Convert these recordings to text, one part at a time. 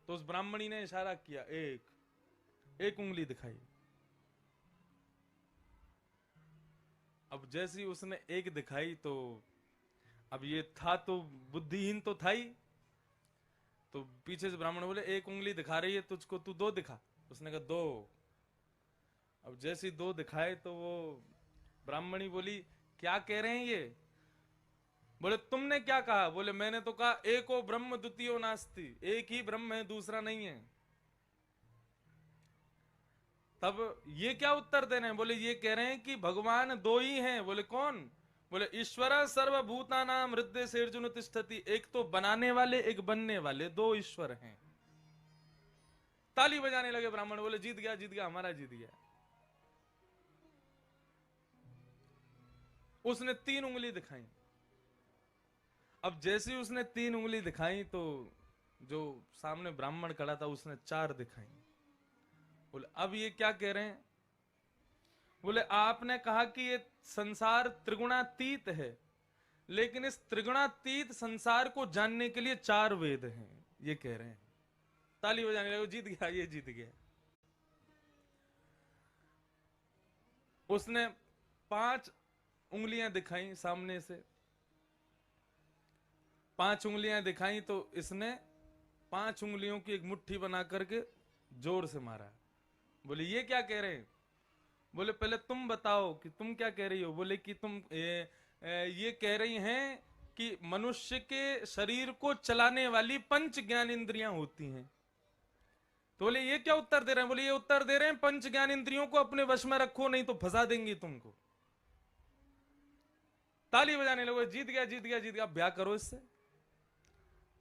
तो उस ब्राह्मणी ने इशारा किया, एक उंगली दिखाई। अब जैसी उसने एक दिखाई तो अब ये था तो बुद्धिहीन तो था ही, तो पीछे से ब्राह्मण बोले एक उंगली दिखा रही है तुझको, तू दो दिखा। उसने कहा दो। अब जैसी दो दिखाए तो वो ब्राह्मणी बोली क्या कह रहे हैं ये? बोले तुमने क्या कहा? बोले मैंने तो कहा एको ब्रह्म द्वितीयो नास्ति, एक ही ब्रह्म है, दूसरा नहीं है। तब ये क्या उत्तर दे रहे हैं? बोले ये कह रहे हैं कि भगवान दो ही हैं। बोले कौन? बोले ईश्वर सर्वभूतानाम हृदय से अर्जुन तिष्ठति, एक तो बनाने वाले एक बनने वाले, दो ईश्वर हैं। ताली बजाने लगे ब्राह्मण, बोले जीत गया जीत गया, हमारा जीत गया। उसने तीन उंगली दिखाई। अब जैसे उसने तीन उंगली दिखाई तो जो सामने ब्राह्मण खड़ा था उसने चार दिखाई। बोले अब ये क्या कह रहे हैं? बोले आपने कहा कि ये संसार त्रिगुणातीत है, लेकिन इस त्रिगुणातीत संसार को जानने के लिए चार वेद हैं, ये कह रहे हैं। ताली बजाने लगे, जीत गया, ये जीत गया। उसने पांच उंगलियां दिखाई सामने से, पांच उंगलियां दिखाई तो इसने पांच उंगलियों की एक मुट्ठी बना करके जोर से मारा। बोले ये क्या कह रहे हैं? बोले पहले तुम बताओ कि तुम क्या कह रही हो। बोले कि तुम ये कह रही हैं कि मनुष्य के शरीर को चलाने वाली पंच ज्ञान इंद्रियां होती हैं। तो बोले ये क्या उत्तर दे रहे हैं? बोले ये उत्तर दे रहे हैं पंच ज्ञान इंद्रियों को अपने वश में रखो, नहीं तो फंसा देंगी तुमको। ताली बजाने लगे, जीत गया जीत गया जीत गया, ब्याह करो इससे।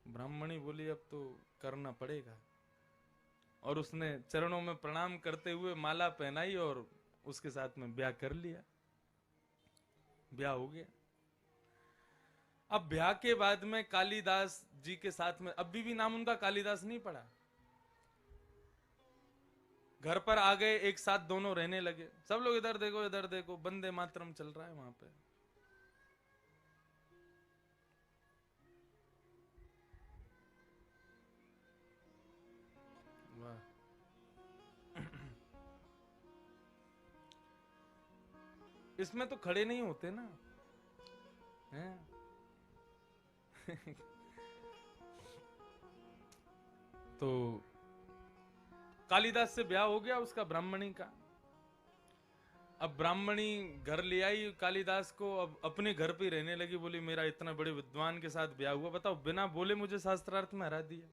ब्राह्मणी बोली अब तो करना पड़ेगा, और उसने चरणों में प्रणाम करते हुए माला पहनाई और उसके साथ में ब्याह कर लिया। ब्याह हो गया। अब ब्याह के बाद में कालिदास जी के साथ में अभी भी नाम उनका कालिदास नहीं पड़ा। घर पर आ गए, एक साथ दोनों रहने लगे। सब लोग इधर देखो इधर देखो, वंदे मातरम चल रहा है वहां पे। वाह। इसमें तो खड़े नहीं होते ना, हैं? तो कालिदास से ब्याह हो गया उसका ब्राह्मणी का। अब ब्राह्मणी घर ले आई कालिदास को, अब अपने घर पे रहने लगी। बोली मेरा इतना बड़े विद्वान के साथ ब्याह हुआ, बताओ बिना बोले मुझे शास्त्रार्थ में हरा दिया।